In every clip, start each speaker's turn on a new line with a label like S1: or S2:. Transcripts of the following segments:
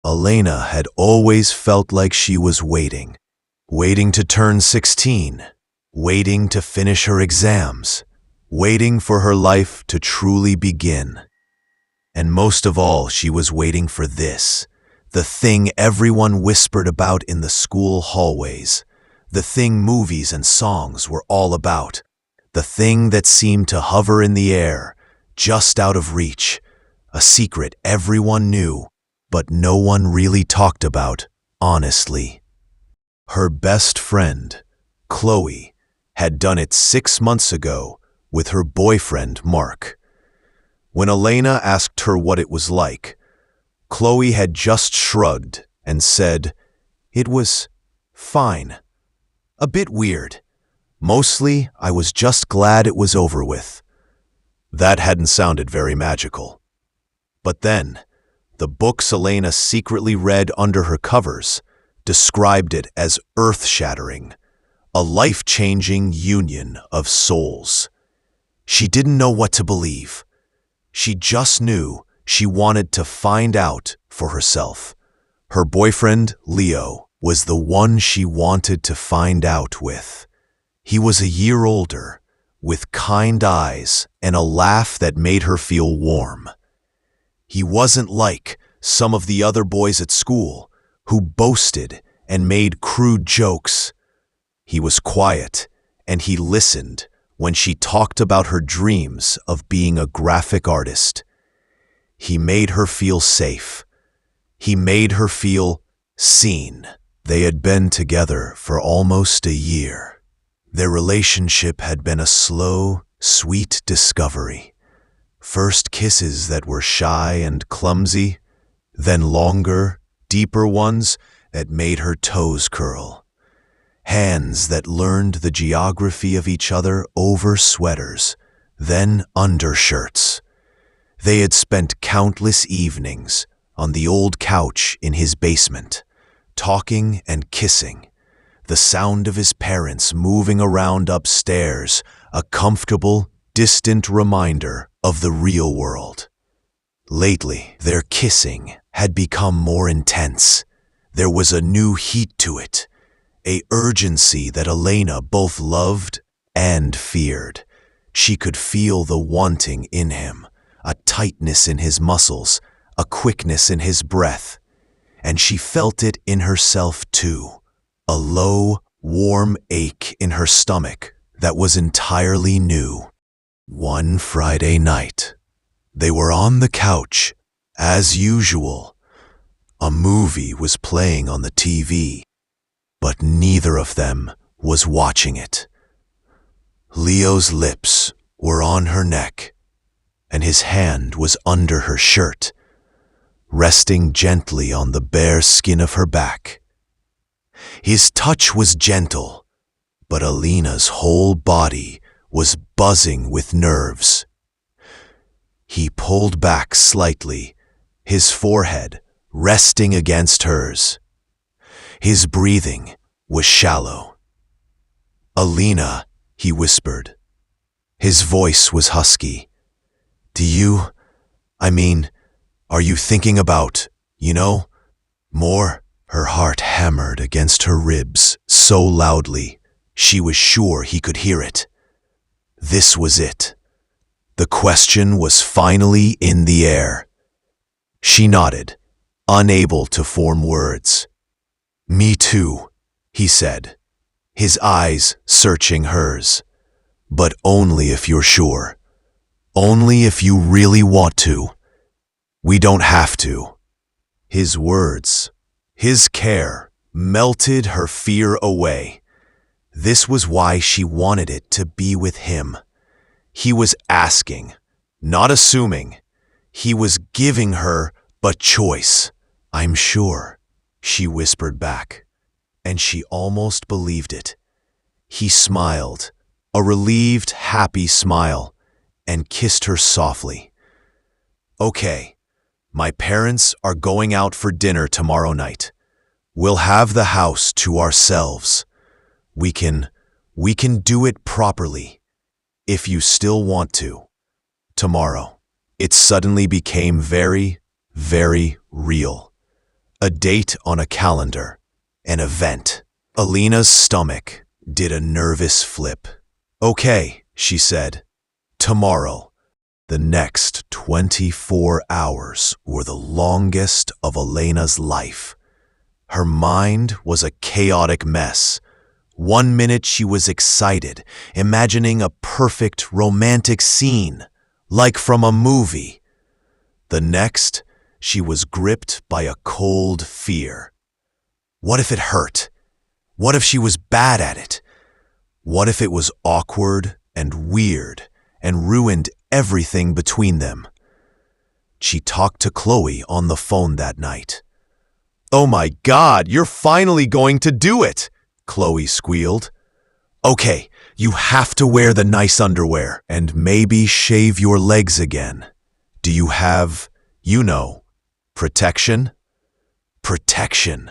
S1: Elena had always felt like she was waiting to turn 16, waiting to finish her exams, waiting for her life to truly begin. And most of all, she was waiting for this, the thing everyone whispered about in the school hallways, the thing movies and songs were all about, the thing that seemed to hover in the air, just out of reach, a secret everyone knew, but no one really talked about, honestly. Her best friend, Chloe, had done it 6 months ago with her boyfriend, Mark. When Elena asked her what it was like, Chloe had just shrugged and said, "It was fine. A bit weird. Mostly, I was just glad it was over with." That hadn't sounded very magical. But then, the books Elena secretly read under her covers described it as earth-shattering, a life-changing union of souls. She didn't know what to believe. She just knew she wanted to find out for herself. Her boyfriend, Leo, was the one she wanted to find out with. He was a year older, with kind eyes and a laugh that made her feel warm. He wasn't like some of the other boys at school who boasted and made crude jokes. He was quiet, and he listened when she talked about her dreams of being a graphic artist. He made her feel safe. He made her feel seen. They had been together for almost a year. Their relationship had been a slow, sweet discovery. First kisses that were shy and clumsy, then longer, deeper ones that made her toes curl. Hands that learned the geography of each other over sweaters, then undershirts. They had spent countless evenings on the old couch in his basement, talking and kissing. The sound of his parents moving around upstairs, a comfortable, distant reminder of the real world. Lately, their kissing had become more intense. There was a new heat to it, a urgency that Elena both loved and feared. She could feel the wanting in him, a tightness in his muscles, a quickness in his breath. And she felt it in herself too, a low, warm ache in her stomach that was entirely new. One Friday night, they were on the couch, as usual. A movie was playing on the TV, but neither of them was watching it. Leo's lips were on her neck, and his hand was under her shirt, resting gently on the bare skin of her back. His touch was gentle, but Elena's whole body was buzzing with nerves. He pulled back slightly, his forehead resting against hers. His breathing was shallow. "Elena," he whispered. His voice was husky. Are you thinking about, more?" Her heart hammered against her ribs so loudly, she was sure he could hear it. This was it. The question was finally in the air. She nodded, unable to form words. "Me too," he said, his eyes searching hers. "But only if you're sure. Only if you really want to. We don't have to." His words, his care, melted her fear away. This was why she wanted it to be with him. He was asking, not assuming. He was giving her a choice. "I'm sure," she whispered back, and she almost believed it. He smiled, a relieved, happy smile, and kissed her softly. "Okay, my parents are going out for dinner tomorrow night. We'll have the house to ourselves. We can do it properly, if you still want to. Tomorrow." It suddenly became very, very real. A date on a calendar. An event. Alina's stomach did a nervous flip. Okay, she said. Tomorrow. The next 24 hours were the longest of Elena's life. Her mind was a chaotic mess. One minute she was excited, imagining a perfect romantic scene, like from a movie. The next, she was gripped by a cold fear. What if it hurt? What if she was bad at it? What if it was awkward and weird and ruined everything between them? She talked to Chloe on the phone that night. "Oh my God, you're finally going to do it!" Chloe squealed. "Okay, you have to wear the nice underwear and maybe shave your legs again. Do you have, protection?" Protection.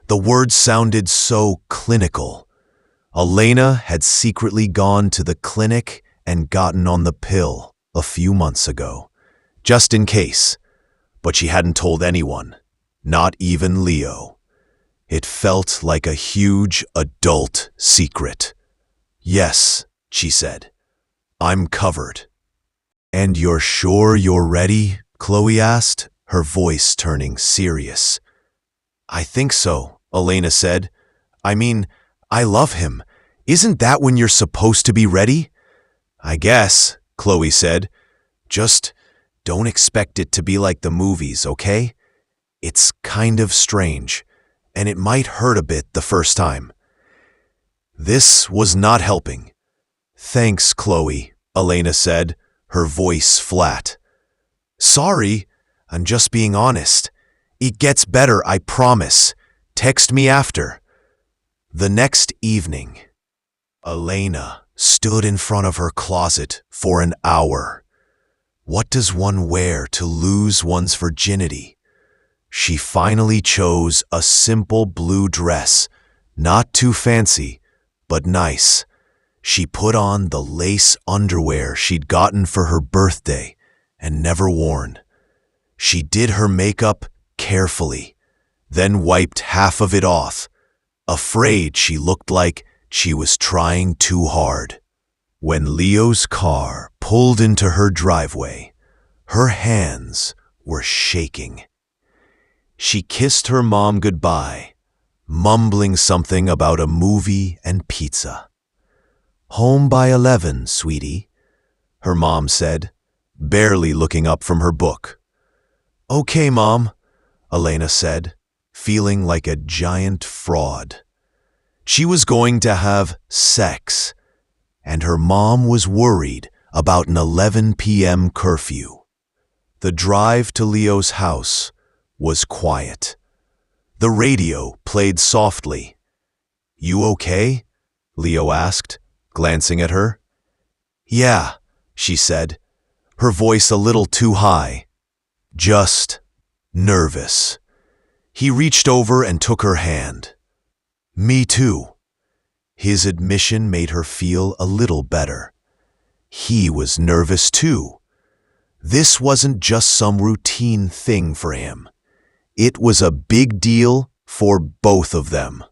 S1: The word sounded so clinical. Elena had secretly gone to the clinic and gotten on the pill a few months ago, just in case, but she hadn't told anyone, not even Leo. It felt like a huge adult secret. "Yes," she said, "I'm covered." "And you're sure you're ready?" Chloe asked, her voice turning serious. "I think so," Elena said. "I mean, I love him. Isn't that when you're supposed to be ready?" "I guess," Chloe said. "Just don't expect it to be like the movies, okay? It's kind of strange, and it might hurt a bit the first time." This was not helping. "Thanks, Chloe," Elena said, her voice flat. "Sorry, I'm just being honest. It gets better, I promise. Text me after." The next evening, Elena stood in front of her closet for an hour. What does one wear to lose one's virginity? She finally chose a simple blue dress, not too fancy, but nice. She put on the lace underwear she'd gotten for her birthday and never worn. She did her makeup carefully, then wiped half of it off, afraid she looked like she was trying too hard. When Leo's car pulled into her driveway, her hands were shaking. She kissed her mom goodbye, mumbling something about a movie and pizza. "Home by 11, sweetie," her mom said, barely looking up from her book. "Okay, Mom," Elena said, feeling like a giant fraud. She was going to have sex, and her mom was worried about an 11 p.m. curfew. The drive to Leo's house was quiet. The radio played softly. "You okay?" Leo asked, glancing at her. "Yeah," she said, her voice a little too high. "Just nervous." He reached over and took her hand. "Me too." His admission made her feel a little better. He was nervous too. This wasn't just some routine thing for him. It was a big deal for both of them.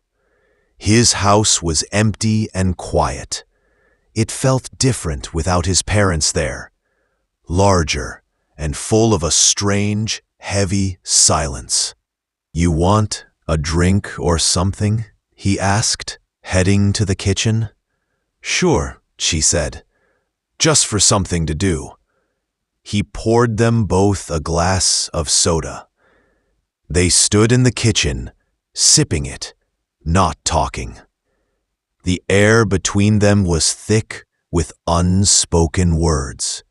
S1: His house was empty and quiet. It felt different without his parents there. Larger and full of a strange, heavy silence. "You want a drink or something?" he asked, heading to the kitchen. "Sure," she said, "just for something to do." He poured them both a glass of soda. They stood in the kitchen, sipping it, not talking. The air between them was thick with unspoken words.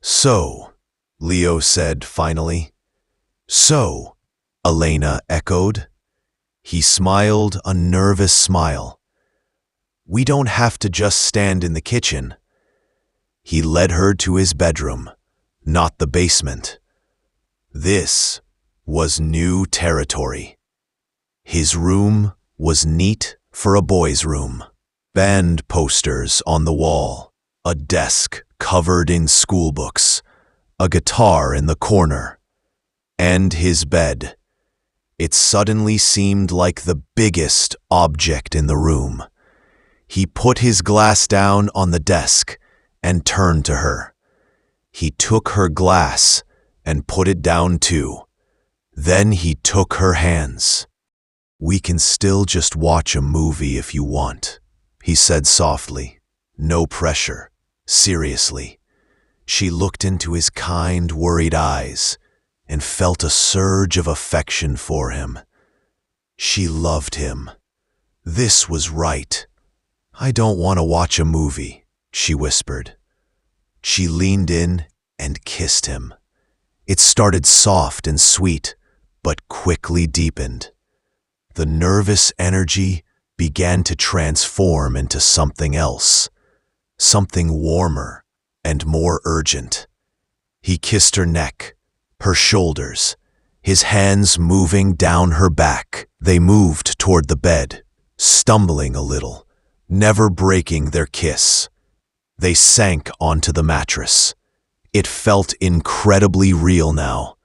S1: "So," Leo said finally. "So," Elena echoed. He smiled a nervous smile. "We don't have to just stand in the kitchen." He led her to his bedroom, not the basement. This was new territory. His room was neat for a boy's room. Band posters on the wall, a desk covered in schoolbooks, a guitar in the corner, and his bed. It suddenly seemed like the biggest object in the room. He put his glass down on the desk and turned to her. He took her glass and put it down too. Then he took her hands. "We can still just watch a movie if you want," he said softly. No pressure. Seriously. She looked into his kind, worried eyes and felt a surge of affection for him. She loved him. This was right. "I don't want to watch a movie," she whispered. She leaned in and kissed him. It started soft and sweet, but quickly deepened. The nervous energy began to transform into something else, something warmer and more urgent. He kissed her neck, her shoulders, his hands moving down her back. They moved toward the bed, stumbling a little, never breaking their kiss. They sank onto the mattress. It felt incredibly real now.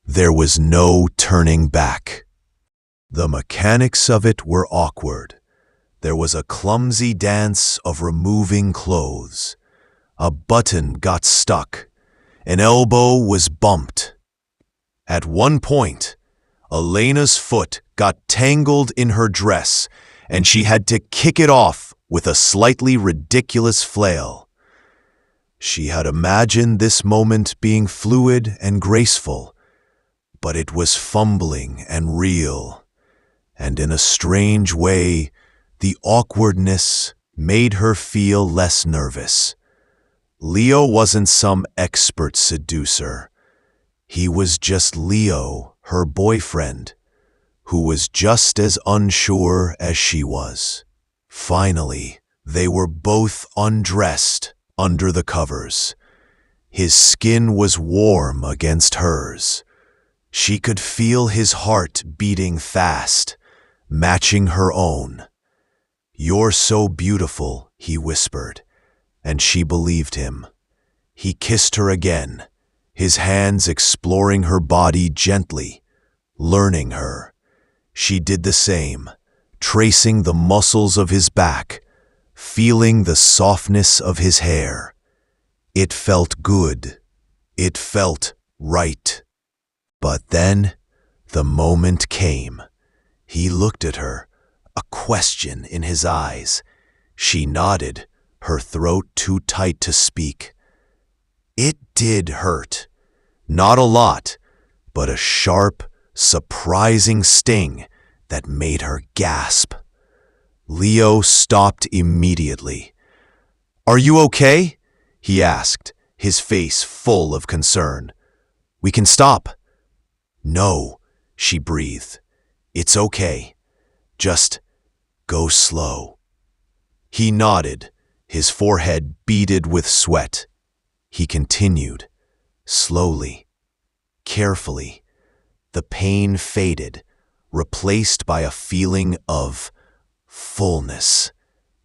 S1: There was no turning back. The mechanics of it were awkward. There was a clumsy dance of removing clothes. A button got stuck. An elbow was bumped. At one point, Elena's foot got tangled in her dress, and she had to kick it off with a slightly ridiculous flail. She had imagined this moment being fluid and graceful, but it was fumbling and real, and in a strange way, the awkwardness made her feel less nervous. Leo wasn't some expert seducer. He was just Leo, her boyfriend, who was just as unsure as she was. Finally, they were both undressed under the covers. His skin was warm against hers. She could feel his heart beating fast, matching her own. "You're so beautiful," he whispered, and she believed him. He kissed her again, his hands exploring her body gently, learning her. She did the same, tracing the muscles of his back, feeling the softness of his hair. It felt good. It felt right. But then the moment came. He looked at her, a question in his eyes. She nodded, her throat too tight to speak. It did hurt. Not a lot, but a sharp, surprising sting that made her gasp. Leo stopped immediately. "Are you okay?" he asked, his face full of concern. "We can stop." "No," she breathed. "It's okay. Just go slow." He nodded, his forehead beaded with sweat. He continued, slowly, carefully. The pain faded, replaced by a feeling of fullness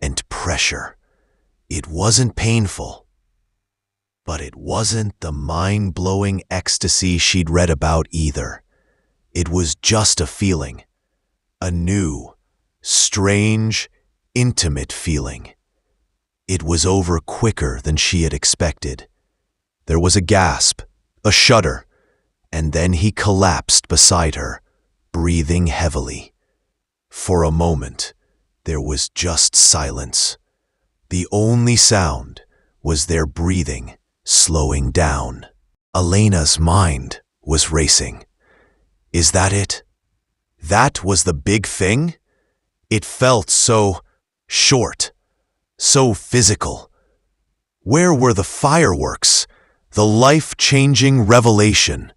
S1: and pressure. It wasn't painful, but it wasn't the mind-blowing ecstasy she'd read about either. It was just a feeling, a new, strange, intimate feeling. It was over quicker than she had expected. There was a gasp, a shudder, and then he collapsed beside her, breathing heavily. For a moment, there was just silence. The only sound was their breathing slowing down. Elena's mind was racing. Is that it? That was the big thing? It felt so short, so physical. Where were the fireworks, the life-changing revelation?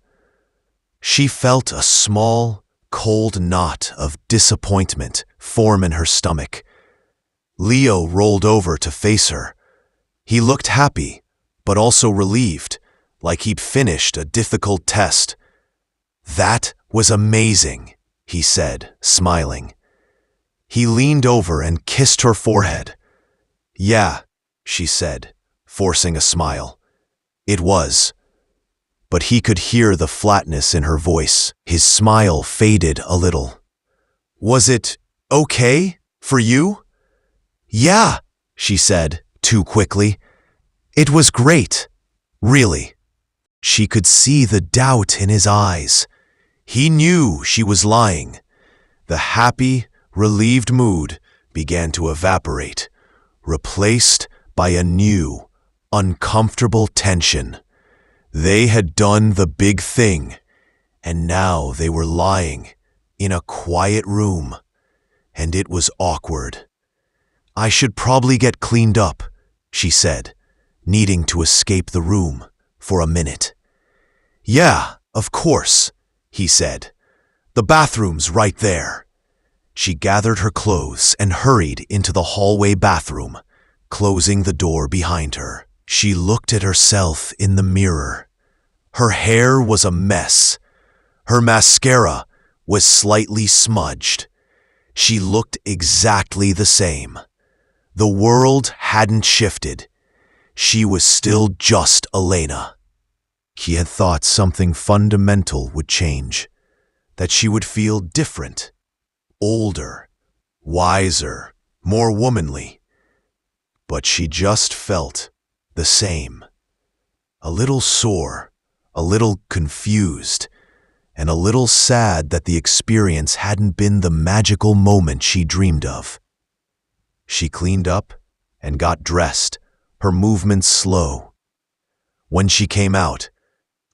S1: She felt a small, cold knot of disappointment form in her stomach. Leo rolled over to face her. He looked happy, but also relieved, like he'd finished a difficult test. "That was amazing," he said, smiling. He leaned over and kissed her forehead. "Yeah," she said, forcing a smile. "It was. but he could hear the flatness in her voice. His smile faded a little. "Was it okay for you?" "Yeah," she said, too quickly. "It was great, really." She could see the doubt in his eyes. He knew she was lying. The happy, relieved mood began to evaporate, replaced by a new, uncomfortable tension. They had done the big thing, and now they were lying in a quiet room, and it was awkward. "I should probably get cleaned up," she said, needing to escape the room for a minute. "Yeah, of course," he said. "The bathroom's right there." She gathered her clothes and hurried into the hallway bathroom, closing the door behind her. She looked at herself in the mirror. Her hair was a mess. Her mascara was slightly smudged. She looked exactly the same. The world hadn't shifted. She was still just Elena. He had thought something fundamental would change, that she would feel different, older, wiser, more womanly. But she just felt the same. A little sore, a little confused, and a little sad that the experience hadn't been the magical moment she dreamed of. She cleaned up and got dressed, her movements slow. When she came out,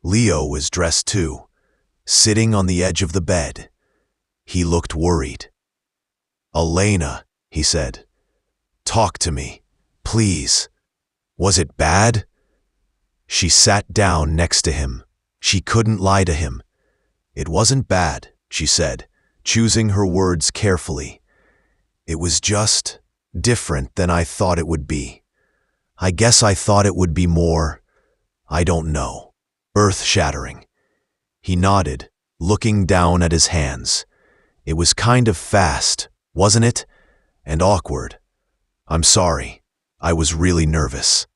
S1: Leo was dressed too, sitting on the edge of the bed. He looked worried. "Elena," he said, "talk to me, please. Was it bad?" She sat down next to him. She couldn't lie to him. "It wasn't bad," she said, choosing her words carefully. "It was just different than I thought it would be. I guess I thought it would be more, I don't know, earth-shattering." He nodded, looking down at his hands. "It was kind of fast, wasn't it? And awkward. I'm sorry. I was really nervous."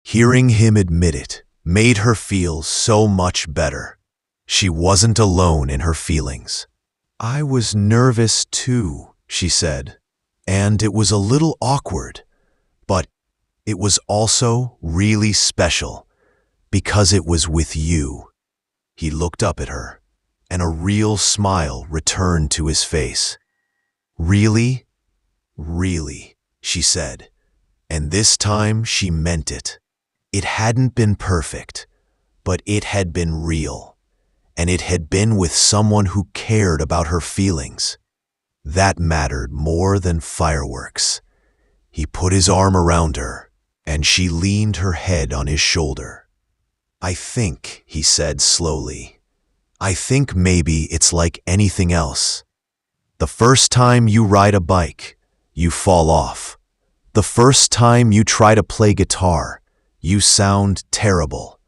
S1: Hearing him admit it made her feel so much better. She wasn't alone in her feelings. "I was nervous too," she said, "and it was a little awkward, but it was also really special because it was with you." He looked up at her, and a real smile returned to his face. "Really? Really," she said, and this time she meant it. It hadn't been perfect, but it had been real, and it had been with someone who cared about her feelings. That mattered more than fireworks. He put his arm around her, and she leaned her head on his shoulder. "I think," he said slowly, "I think maybe it's like anything else. The first time you ride a bike, you fall off. The first time you try to play guitar, you sound terrible.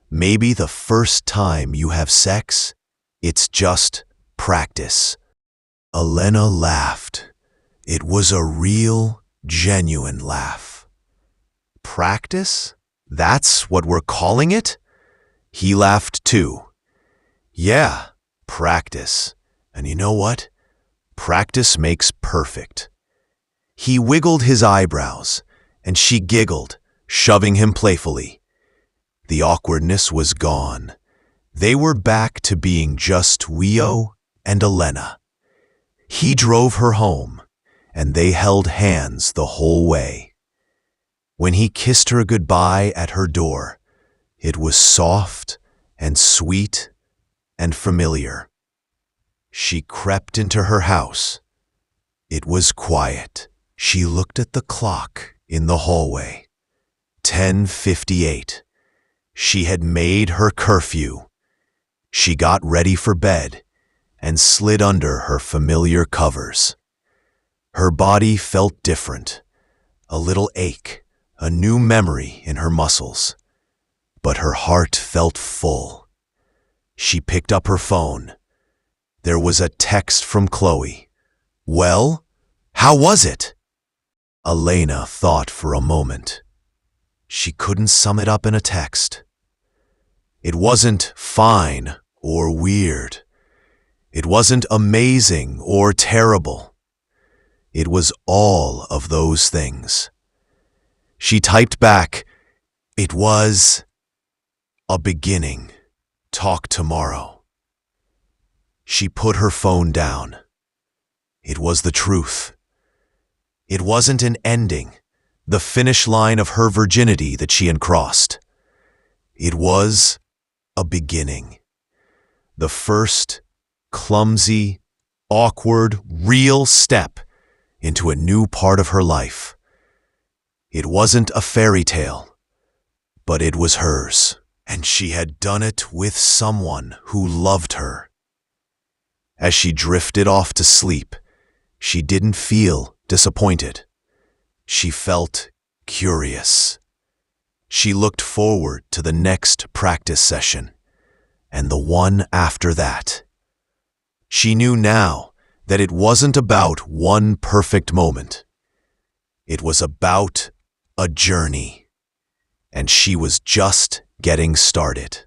S1: Maybe the first time you have sex, it's just practice." Elena laughed. It was a real, genuine laugh. "Practice? That's what we're calling it?" He laughed too. "Yeah, practice. And you know what? Practice makes perfect." He wiggled his eyebrows, and she giggled, shoving him playfully. The awkwardness was gone. They were back to being just Leo and Elena. He drove her home, and they held hands the whole way. When he kissed her goodbye at her door, it was soft and sweet and familiar. She crept into her house. It was quiet. She looked at the clock in the hallway. 10:58. She had made her curfew. She got ready for bed and slid under her familiar covers. Her body felt different, a little ache, a new memory in her muscles. But her heart felt full. She picked up her phone. There was a text from Chloe. "Well, how was it?" Elena thought for a moment. She couldn't sum it up in a text. It wasn't fine or weird. It wasn't amazing or terrible. It was all of those things. She typed back, "It was a beginning. Talk tomorrow." She put her phone down. It was the truth. It wasn't an ending, the finish line of her virginity that she had crossed. It was a beginning. The first clumsy, awkward, real step into a new part of her life. It wasn't a fairy tale, but it was hers, and she had done it with someone who loved her. As she drifted off to sleep, she didn't feel disappointed. She felt curious. She looked forward to the next practice session, and the one after that. She knew now that it wasn't about one perfect moment. It was about a journey, and she was just getting started.